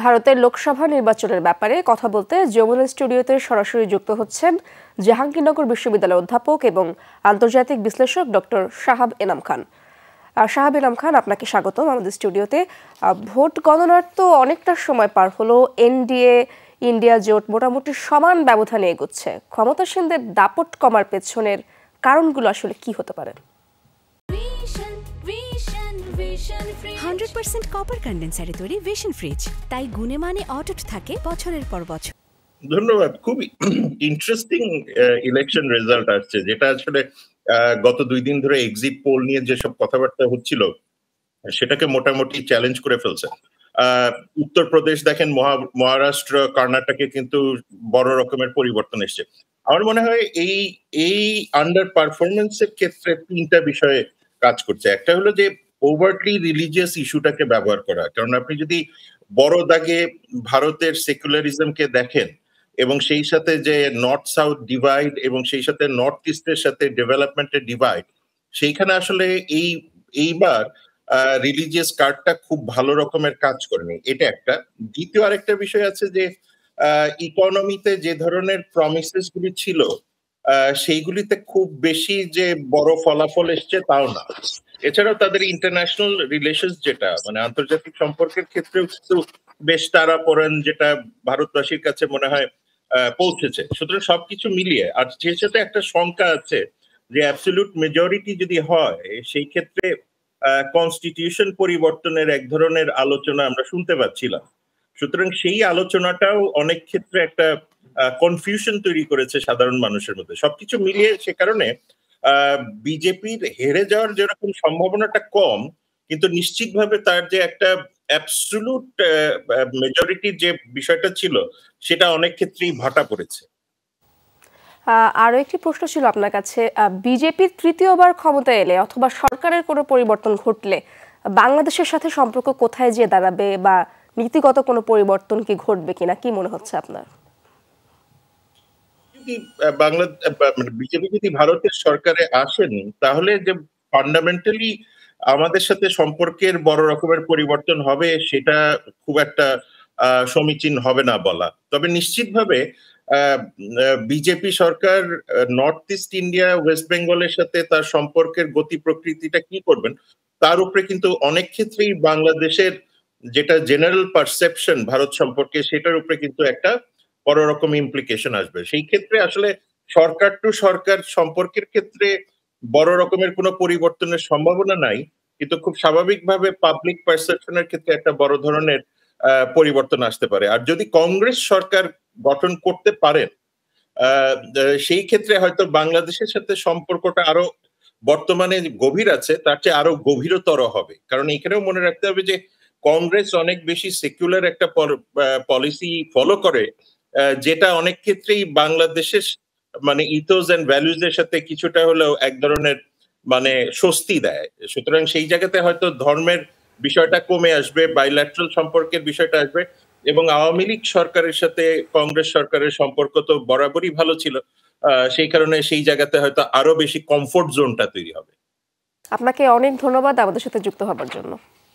ভারতের লোকসভা নির্বাচনের ব্যাপারে কথা বলতে যমুনা স্টুডিওতে সরাসরি যুক্ত হচ্ছেন জাহাঙ্গীরনগর বিশ্ববিদ্যালয়ের অধ্যাপক এবং আন্তর্জাতিক বিশ্লেষক ডক্টর শাহাব এনাম খান। শাহাব এনাম খান, আপনাকে স্বাগতম আমাদের স্টুডিওতে। ভোট গণনার তো অনেকটা সময় পার হলো, এনডিএ ইন্ডিয়া জোট মোটামুটি সমান ব্যবধানে এগোচ্ছে। ক্ষমতাসীনদের দাপট কমার পেছনের কারণগুলো আসলে কি হতে পারে? 100% কপার কন্ডেন্সারে তৈরি ভিশন ফ্রিজ, তাই গুণে মানে অটুট থাকে বছরের পর বছর। ধন্যবাদ। খুবই ইন্টারেস্টিং ইলেকশন রেজাল্ট আসছে, যেটা আসলে গত 2 দিন ধরে এক্সিট পোল নিয়ে যেসব কথাবার্তা হচ্ছিল সেটাকে মোটামুটি চ্যালেঞ্জ করে ফেলছে। উত্তরপ্রদেশ দেখেন, মহারাষ্ট্র, কর্ণাটকে কিন্তু বড় রকমের পরিবর্তন এসছে। আমার মনে হয় এই আন্ডার পারফরমেন্সের ক্ষেত্রে 3টা বিষয়ে কাজ করছে। একটা হলো যে ওভারটলি রিলিজিয়াস ইস্যুটাকে ব্যবহার করা। কারণ আপনি যদি বড় দাগে ভারতের সেকুলারিজমকে দেখেন এবং সেই সাথে যে নর্থ সাউথ ডিভাইড এবং সেই সাথে নর্থ ইস্টের সাথে ডেভেলপমেন্টের ডিভাইড, সেইখানে আসলে এইবার রিলিজিয়াস কার্ডটা খুব ভালো রকমের কাজ করেনি। এটা একটা। দ্বিতীয় আরেকটা বিষয় আছে যে ইকোনমিতে যে ধরনের প্রমিসেস গুলি ছিল সেইগুলিতে খুব বেশি যে বড় ফলাফল এসছে তাও না। এছাড়াও তাদের ইন্টারন্যাশনাল রিলেশনস, যেটা মানে আন্তর্জাতিক সম্পর্কের ক্ষেত্রেও কিন্তু বেশ তারা পড়েন, যেটা ভারতবাসীর কাছে মনে হয় পৌঁছেছে। সুতরাং সবকিছু মিলিয়ে, আর যে সাথে একটা শঙ্কা আছে যে অ্যাবসলিউট মেজরিটি যদি হয় সেই ক্ষেত্রে কনস্টিটিউশন পরিবর্তনের এক ধরনের আলোচনা আমরা শুনতে পাচ্ছিলাম। সুতরাং সেই আলোচনাটাও অনেক ক্ষেত্রে একটা কনফিউশন তৈরি করেছে সাধারণ মানুষের মধ্যে। সবকিছু মিলিয়ে সে কারণে বিজেপির হেরে যাওয়ার যেরকম সম্ভাবনাটা কম, কিন্তু নিশ্চিতভাবে তার যে একটা অ্যাবসলিউট মেজরিটির যে বিষয়টা ছিল সেটা অনেক ক্ষেত্রেই ভাটা পড়েছে। আরো একটি প্রশ্ন ছিল আপনার কাছে, বিজেপির তৃতীয়বার ক্ষমতায় এলে অথবা সরকারের কোনো পরিবর্তন ঘটলে বাংলাদেশের সাথে সম্পর্ক কোথায় যেয়ে দাঁড়াবে, বা নীতিগত কোনো পরিবর্তন কি ঘটবে কিনা, কি মনে হচ্ছে আপনার? বিজেপি যদি ভারতের সরকারে আসেন তাহলে যে ফান্ডামেন্টালি আমাদের সাথে সম্পর্কের বড় রকমের পরিবর্তন হবে সেটা খুব একটা সমীচীন হবে না বলা। তবে নিশ্চিতভাবে বিজেপি সরকার নর্থ ইস্ট ইন্ডিয়া, ওয়েস্ট বেঙ্গলের সাথে তার সম্পর্কের গতি প্রকৃতিটা কি করবেন তার উপরে কিন্তু অনেক ক্ষেত্রেই বাংলাদেশের যেটা জেনারেল পারসেপশন ভারত সম্পর্কে সেটার উপরে কিন্তু একটা বড় রকম ইমপ্লিকেশন আসবে। সেই ক্ষেত্রে আসলে সরকার টু সরকার সম্পর্কের ক্ষেত্রে বড় রকমের কোনো পরিবর্তনের সম্ভাবনা নাই, কিন্তু খুব স্বাভাবিকভাবে পাবলিক পারসেপশনের ক্ষেত্রে একটা বড় ধরনের পরিবর্তন আসতে পারে। আর যদি কংগ্রেস সরকার গঠন করতে পারেন সেই ক্ষেত্রে হয়তো বাংলাদেশের সাথে সম্পর্কটা আরো বর্তমানে গভীর আছে তার চেয়ে আরো গভীরতর হবে। কারণ এখানেও মনে রাখতে হবে যে কংগ্রেস অনেক বেশি সেকুলার একটা পলিসি ফলো করে, যেটা অনেক ক্ষেত্রেই বাংলাদেশের মানে ইথোস এন্ড ভ্যালুজ এর সাথে কিছুটা হলেও এক ধরনের মানে স্বস্তি দেয়। সুতরাং সেই জায়গাতে হয়তো ধর্মের বিষয়টা কমে আসবে, বাইল্যাটারাল সম্পর্কের বিষয়টা আসবে, এবং আওয়ামী লীগ সরকারের সাথে কংগ্রেস সরকারের সম্পর্ক তো বরাবরই ভালো ছিল। সেই কারণে সেই জায়গাতে হয়তো আরো বেশি কমফোর্ট জোনটা তৈরি হবে। আপনাকে অনেক ধন্যবাদ আমাদের সাথে যুক্ত হবার জন্য।